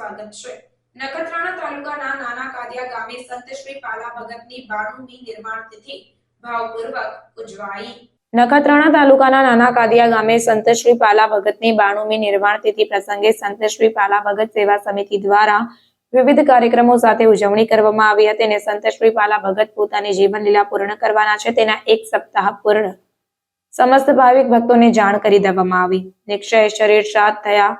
સ્વાગત છે। નખત્રાણા તાલુકાના નાના કાદિયા ગામે સંત શ્રી પાલા ભગતની 92મી નિર્વાણ તિથિ ભાવપૂર્વક ઉજવાઈ। નખત્રાણા તાલુકાના નાના કાદિયા ગામે સંત શ્રી પાલા ભગતની 92મી નિર્વાણ તિથિ પ્રસંગે સંત શ્રી પાલા ભગત સેવા સમિતિ દ્વારા વિવિધ કાર્યક્રમો સાથે ઉજવણી કરવામાં આવી હતી અને સંત શ્રી પાલા ભગત પોતાની જીવન લીલા પૂર્ણ કરવાના છે તેના એક સપ્તાહ પૂર્ણ સમસ્ત ભાવિક ભક્તોને જાણ કરી દેવામાં આવી। નિક્ષય શરીર શાત થયા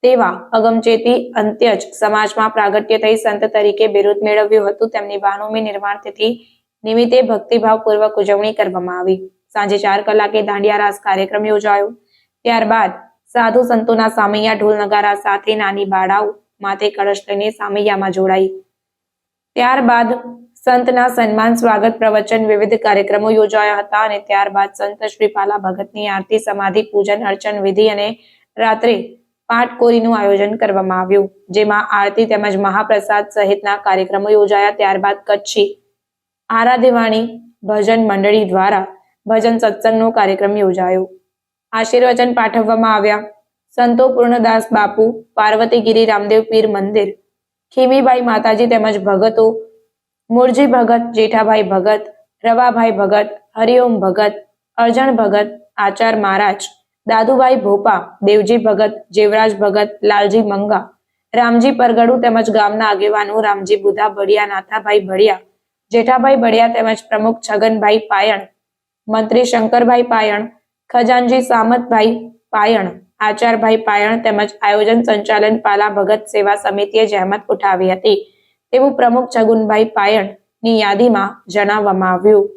તેવા અગમચેતી અંત્યજ સમાજમાં પ્રાગટ્ય થઈ સંત તરીકે બિરુદ મેળવ્યું હતું। તેમની 92મી નિર્વાણ તિથિ નિમિત્તે ભક્તિભાવપૂર્વક ઉજવણી કરવામાં આવી। સાંજે 4 કલાકે દાંડિયા રાસ કાર્યક્રમ યોજાયો। ત્યારબાદ સાધુ સંતોના સામૈયા ઢોલ નગારા સાથે નાની બાળાઓ માથે કળશ લઈને સામૈયામાં જોડાઈ। ત્યારબાદ સંતના સન્માન સ્વાગત પ્રવચન વિવિધ કાર્યક્રમો યોજાયા હતા અને ત્યારબાદ સંત શ્રી પાલા ભગતની આરતી સમાધિ પૂજન અર્ચન વિધિ અને રાત્રે પાઠકોરીનું આયોજન કરવામાં આવ્યું, જેમાં આરતી તેમજ મહાપ્રસાદ સહિતના કાર્યક્રમો યોજાયા। ત્યારબાદ કચ્છી આરાધ્યવાણી ભજન મંડળી દ્વારા ભજન સત્સંગનો કાર્યક્રમ યોજાયો। આશીર્વચન પાઠવવામાં આવ્યા। સંતો પૂર્ણદાસ બાપુ, પાર્વતીગીરી રામદેવ પીર મંદિર, ખીમીબાઈ માતાજી તેમજ ભગતો મુરજી ભગત, જેઠાભાઈ ભગત, રવાભાઈ ભગત, હરિઓમ ભગત, અર્જણ ભગત, આચાર મહારાજ, દાદુભાઈ ભોપા, દેવજી ભગત, જેવરાજ ભગત, લાલજી મંગા, રામજી પરગડુ તેમજ ગામના આગેવાનો રામજી બુધા બળિયા, નાથાભાઈ બળિયા, જેઠાભાઈ બળિયા તેમજ પ્રમુખ છગનભાઈ પાયણ, મંત્રી શંકરભાઈ પાયણ, ખજાનજી સામતભાઈ પાયણ, આચારભાઈ પાયણ તેમજ આયોજન સંચાલન પાલા ભગત સેવા સમિતિએ જહેમત ઉઠાવી હતી તેવું પ્રમુખ છગુનભાઈ પાયણની યાદીમાં જણાવવામાં આવ્યું।